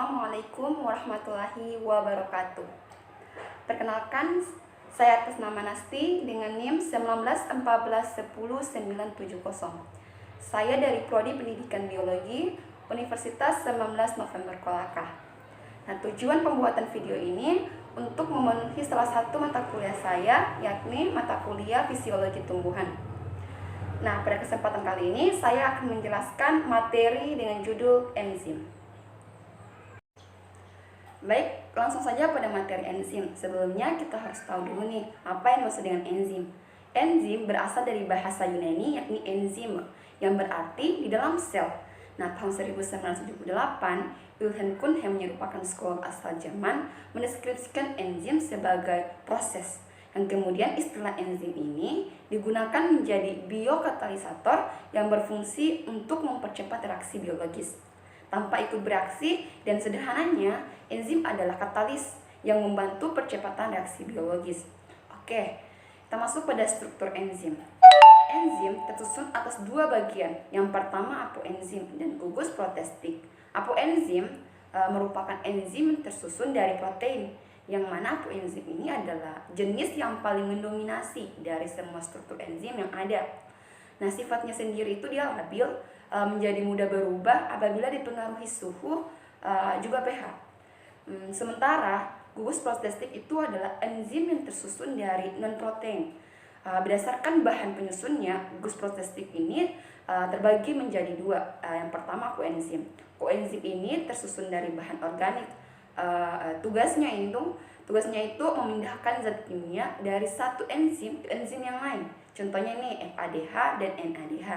Assalamualaikum warahmatullahi wabarakatuh. Perkenalkan, saya atas nama Nasti dengan NIM 1914100970. Saya dari Prodi Pendidikan Biologi Universitas 19 November Kolaka. Nah, tujuan pembuatan video ini untuk memenuhi salah satu mata kuliah saya, yakni mata kuliah Fisiologi Tumbuhan. Nah, pada kesempatan kali ini saya akan menjelaskan materi dengan judul enzim. Baik, langsung saja pada materi enzim. Sebelumnya kita harus tahu dulu nih, apa yang dimaksud dengan enzim. Enzim berasal dari bahasa Yunani yakni enzim, yang berarti di dalam sel. Nah, tahun 1978, Wilhelm Kuhn yang merupakan psikolog asal Jerman mendeskripsikan enzim sebagai proses. Yang kemudian istilah enzim ini digunakan menjadi biokatalisator yang berfungsi untuk mempercepat reaksi biologis tanpa ikut bereaksi, dan sederhananya enzim adalah katalis yang membantu percepatan reaksi biologis. Oke, kita masuk pada struktur enzim. Enzim tersusun atas dua bagian. Yang pertama apoenzim dan gugus protestik. Apoenzim merupakan enzim tersusun dari protein, yang mana apoenzim ini adalah jenis yang paling mendominasi dari semua struktur enzim yang ada. Nah, sifatnya sendiri itu dia labil, menjadi mudah berubah apabila dipengaruhi suhu, juga pH. Sementara gugus protestik itu adalah enzim yang tersusun dari non-protein. Berdasarkan bahan penyusunnya, gugus protestik ini terbagi menjadi dua. Yang pertama koenzim. Koenzim ini tersusun dari bahan organik. Tugasnya itu memindahkan zat kimia dari satu enzim ke enzim yang lain. Contohnya nih FADH dan NADH.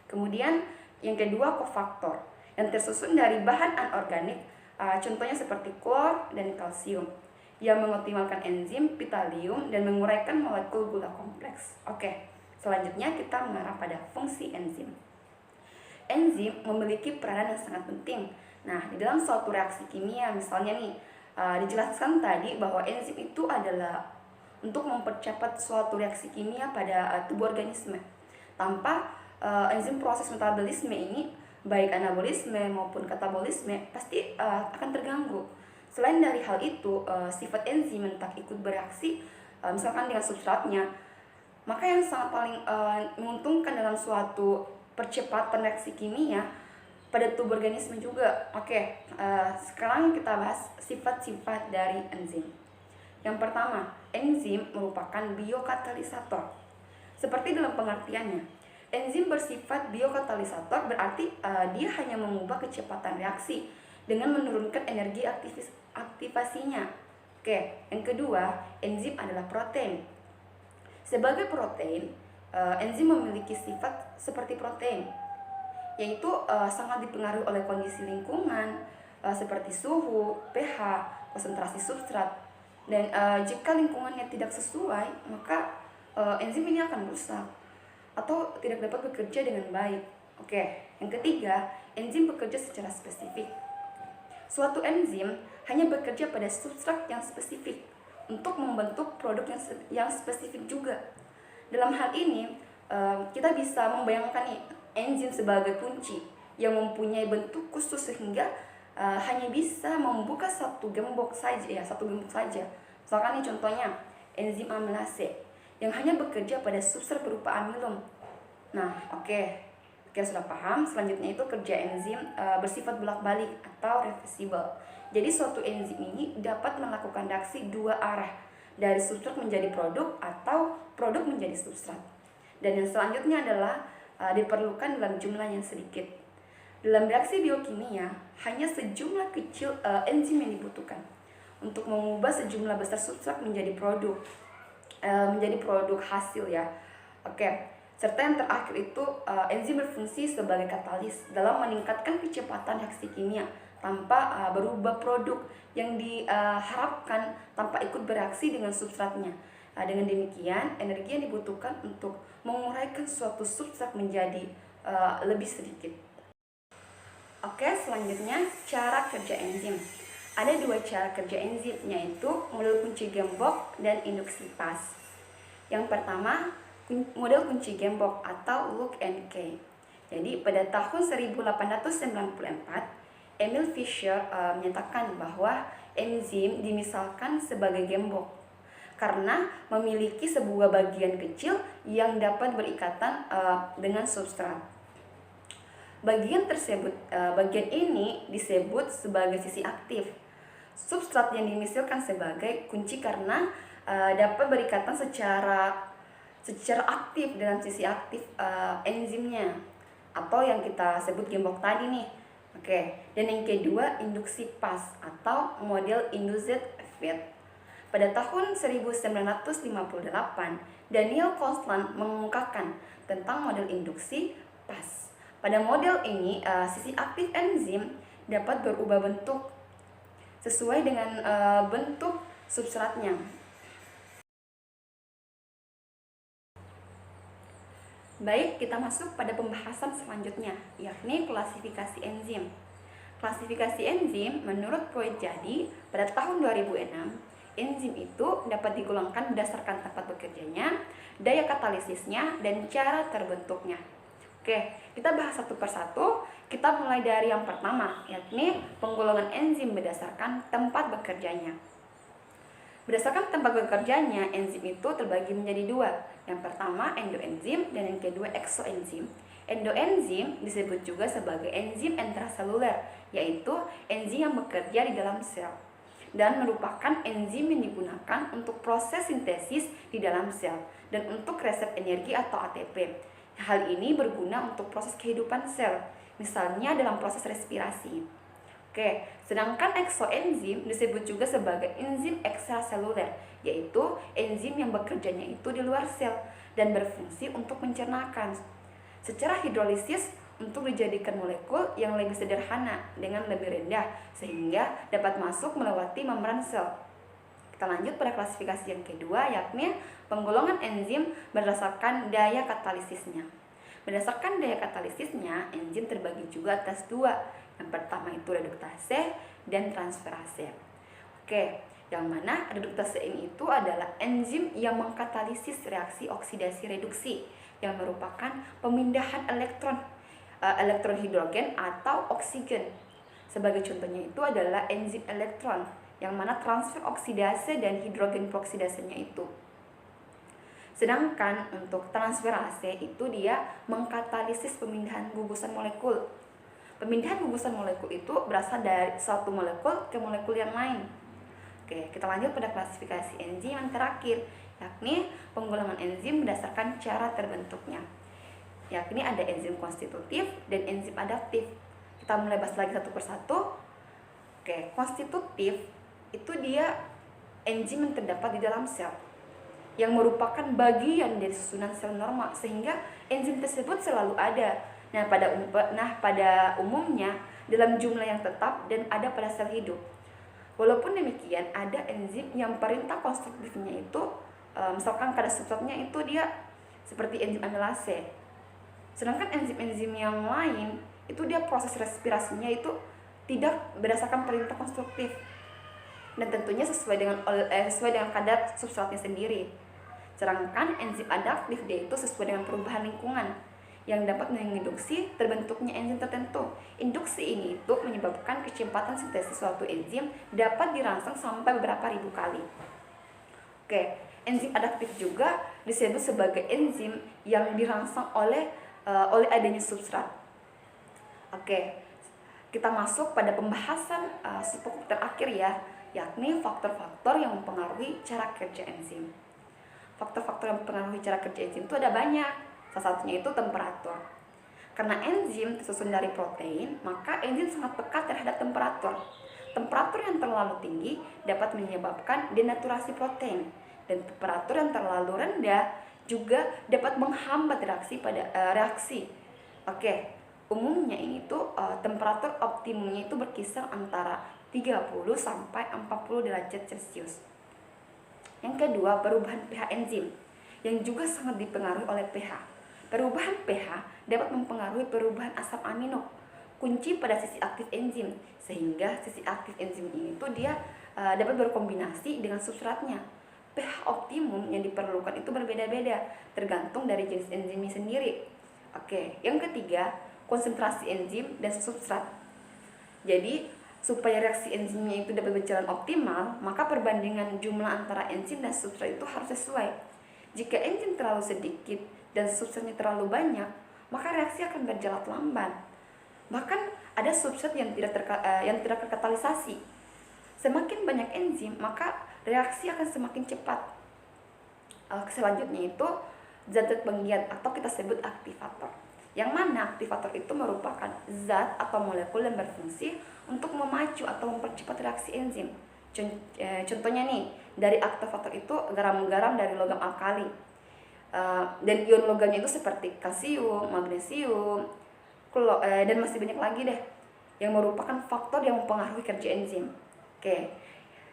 Kemudian yang kedua kofaktor yang tersusun dari bahan anorganik, contohnya seperti klor dan kalsium, yang mengoptimalkan enzim pitalium dan menguraikan molekul gula kompleks. Oke, selanjutnya kita mengarah pada fungsi enzim. Enzim memiliki peranan yang sangat penting. Nah, di dalam suatu reaksi kimia, misalnya nih, dijelaskan tadi bahwa enzim itu adalah untuk mempercepat suatu reaksi kimia pada tubuh organisme. Tanpa enzim proses metabolisme ini, baik anabolisme maupun katabolisme, pasti akan terganggu. Selain dari hal itu, sifat enzim tak ikut bereaksi misalkan dengan substratnya, maka yang sangat paling menguntungkan dalam suatu percepatan reaksi kimia pada tubuh organisme juga. Oke, sekarang kita bahas sifat-sifat dari enzim. Yang pertama, enzim merupakan biokatalisator. Seperti dalam pengertiannya, enzim bersifat biokatalisator berarti dia hanya mengubah kecepatan reaksi dengan menurunkan energi aktivasinya. Oke, yang kedua, enzim adalah protein. Sebagai protein, enzim memiliki sifat seperti protein, yaitu sangat dipengaruhi oleh kondisi lingkungan seperti suhu, pH, konsentrasi substrat. Dan jika lingkungannya tidak sesuai, maka enzim ini akan rusak atau tidak dapat bekerja dengan baik. Oke, yang ketiga, enzim bekerja secara spesifik. Suatu enzim hanya bekerja pada substrat yang spesifik untuk membentuk produk yang spesifik juga. Dalam hal ini, kita bisa membayangkan nih, enzim sebagai kunci yang mempunyai bentuk khusus sehingga hanya bisa membuka satu gembok saja. Misalkan nih contohnya enzim amilase yang hanya bekerja pada substrat berupa amilum. Nah, oke, kita sudah paham. Selanjutnya itu kerja enzim bersifat bolak-balik atau reversible. Jadi suatu enzim ini dapat melakukan reaksi dua arah, dari substrat menjadi produk atau produk menjadi substrat. Dan yang selanjutnya adalah diperlukan dalam jumlah yang sedikit. Dalam reaksi biokimia, hanya sejumlah kecil enzim yang dibutuhkan untuk mengubah sejumlah besar substrat menjadi produk hasil ya. Oke, serta yang terakhir itu enzim berfungsi sebagai katalis dalam meningkatkan kecepatan reaksi kimia tanpa berubah produk yang diharapkan tanpa ikut bereaksi dengan substratnya. Dengan demikian, energi yang dibutuhkan untuk menguraikan suatu substrat menjadi lebih sedikit. Oke, selanjutnya cara kerja enzim. Ada dua cara kerja enzim, yaitu model kunci gembok dan induksi pas. Yang pertama, model kunci gembok atau lock and key. Jadi pada tahun 1894, Emil Fischer menyatakan bahwa enzim dimisalkan sebagai gembok karena memiliki sebuah bagian kecil yang dapat berikatan dengan substrat. Bagian ini disebut sebagai sisi aktif. Substrat yang dimisalkan sebagai kunci karena dapat berikatan secara aktif dengan sisi aktif enzimnya, atau yang kita sebut gembok tadi nih. Oke, dan yang kedua induksi pas atau model induced effect. Pada tahun 1958, Daniel Konstant mengungkapkan tentang model induksi pas. Pada model ini, sisi aktif enzim dapat berubah bentuk sesuai dengan bentuk substratnya. Baik, kita masuk pada pembahasan selanjutnya, yakni klasifikasi enzim. Klasifikasi enzim menurut Floyd Jadi pada tahun 2006, enzim itu dapat digolongkan berdasarkan tempat bekerjanya, daya katalisisnya, dan cara terbentuknya. Oke, kita bahas satu persatu. Kita mulai dari yang pertama, yakni penggolongan enzim berdasarkan tempat bekerjanya. Berdasarkan tempat bekerjanya, enzim itu terbagi menjadi dua. Yang pertama endoenzim dan yang kedua eksoenzim. Endoenzim disebut juga sebagai enzim intraseluler, yaitu enzim yang bekerja di dalam sel dan merupakan enzim yang digunakan untuk proses sintesis di dalam sel dan untuk resep energi atau ATP. Hal ini berguna untuk proses kehidupan sel, misalnya dalam proses respirasi. Oke, sedangkan eksoenzim disebut juga sebagai enzim ekstraseluler, yaitu enzim yang bekerjanya itu di luar sel dan berfungsi untuk mencernakan. Secara hidrolisis untuk dijadikan molekul yang lebih sederhana dengan lebih rendah sehingga dapat masuk melewati membran sel. Kita lanjut pada klasifikasi yang kedua, yakni penggolongan enzim berdasarkan daya katalisisnya. Berdasarkan daya katalisisnya, enzim terbagi juga atas dua. Yang pertama itu reduktase dan transferase. Oke, yang mana reduktase ini itu adalah enzim yang mengkatalisis reaksi oksidasi reduksi yang merupakan pemindahan elektron hidrogen atau oksigen. Sebagai contohnya itu adalah enzim elektron, yang mana transfer oksidase dan hidrogen peroksidasenya itu. Sedangkan untuk transferase itu dia mengkatalisis pemindahan gugusan molekul. Pemindahan gugusan molekul itu berasal dari satu molekul ke molekul yang lain. Oke, kita lanjut pada klasifikasi enzim yang terakhir, yakni penggolongan enzim berdasarkan cara terbentuknya. Yakni ada enzim konstitutif dan enzim adaptif. Kita mulai bahas lagi satu persatu. Oke, konstitutif itu dia enzim yang terdapat di dalam sel, yang merupakan bagian dari susunan sel normal, sehingga enzim tersebut selalu ada. Nah, pada umumnya dalam jumlah yang tetap dan ada pada sel hidup. Walaupun demikian, ada enzim yang perintah konstruktifnya itu, misalkan pada substratnya itu dia seperti enzim amilase. Sedangkan enzim-enzim yang lain itu dia proses respirasinya itu tidak berdasarkan perintah konstruktif, dan tentunya sesuai dengan kadar substratnya sendiri. Sedangkan enzim adaptif dia itu sesuai dengan perubahan lingkungan yang dapat menginduksi terbentuknya enzim tertentu. Induksi ini itu menyebabkan kecepatan sintesis suatu enzim dapat dirangsang sampai beberapa ribu kali. Oke, enzim adaptif juga disebut sebagai enzim yang dirangsang oleh adanya substrat. Oke, kita masuk pada pembahasan pokok terakhir ya, yakni faktor-faktor yang mempengaruhi cara kerja enzim. Faktor-faktor yang mempengaruhi cara kerja enzim itu ada banyak. Salah satunya itu temperatur. Karena enzim tersusun dari protein, maka enzim sangat peka terhadap temperatur. Temperatur yang terlalu tinggi dapat menyebabkan denaturasi protein, dan temperatur yang terlalu rendah juga dapat menghambat reaksi. Oke, umumnya ini tuh temperatur optimumnya itu berkisar antara 30 sampai 40 derajat Celcius. Yang kedua, perubahan pH enzim yang juga sangat dipengaruhi oleh pH. Perubahan pH dapat mempengaruhi perubahan asam amino, kunci pada sisi aktif enzim, sehingga sisi aktif enzim ini tuh dia dapat berkombinasi dengan substratnya. pH optimum yang diperlukan itu berbeda-beda, tergantung dari jenis enzimnya sendiri. Oke, yang ketiga, konsentrasi enzim dan substrat. Jadi supaya reaksi enzimnya itu dapat berjalan optimal, maka perbandingan jumlah antara enzim dan substrat itu harus sesuai. Jika enzim terlalu sedikit dan substratnya terlalu banyak, maka reaksi akan berjalan lambat. Bahkan ada substrat yang tidak terkatalisasi. Semakin banyak enzim, maka reaksi akan semakin cepat. Selanjutnya itu zat-zat penggiat atau kita sebut aktivator. Yang mana aktivator itu merupakan zat atau molekul yang berfungsi untuk memacu atau mempercepat reaksi enzim. Contohnya nih, dari aktivator itu garam-garam dari logam alkali. Dan ion logamnya itu seperti kalsium, magnesium, dan masih banyak lagi deh yang merupakan faktor yang mempengaruhi kerja enzim. Oke.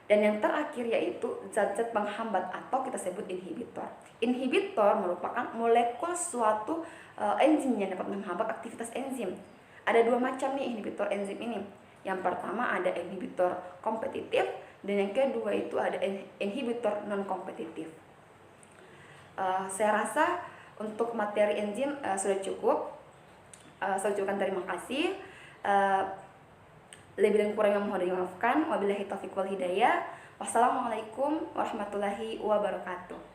Dan yang terakhir yaitu zat-zat penghambat atau kita sebut inhibitor. Inhibitor merupakan molekul suatu enzim yang dapat menghambat aktivitas enzim. Ada dua macam nih inhibitor enzim ini. Yang pertama ada inhibitor kompetitif dan yang kedua itu ada inhibitor non kompetitif. Saya rasa untuk materi enzim sudah cukup. Saya ucapkan terima kasih. Lebih dan kurangnya mohon dimaafkan. Wabillahi taufiq wal hidayah. Wassalamualaikum warahmatullahi wabarakatuh.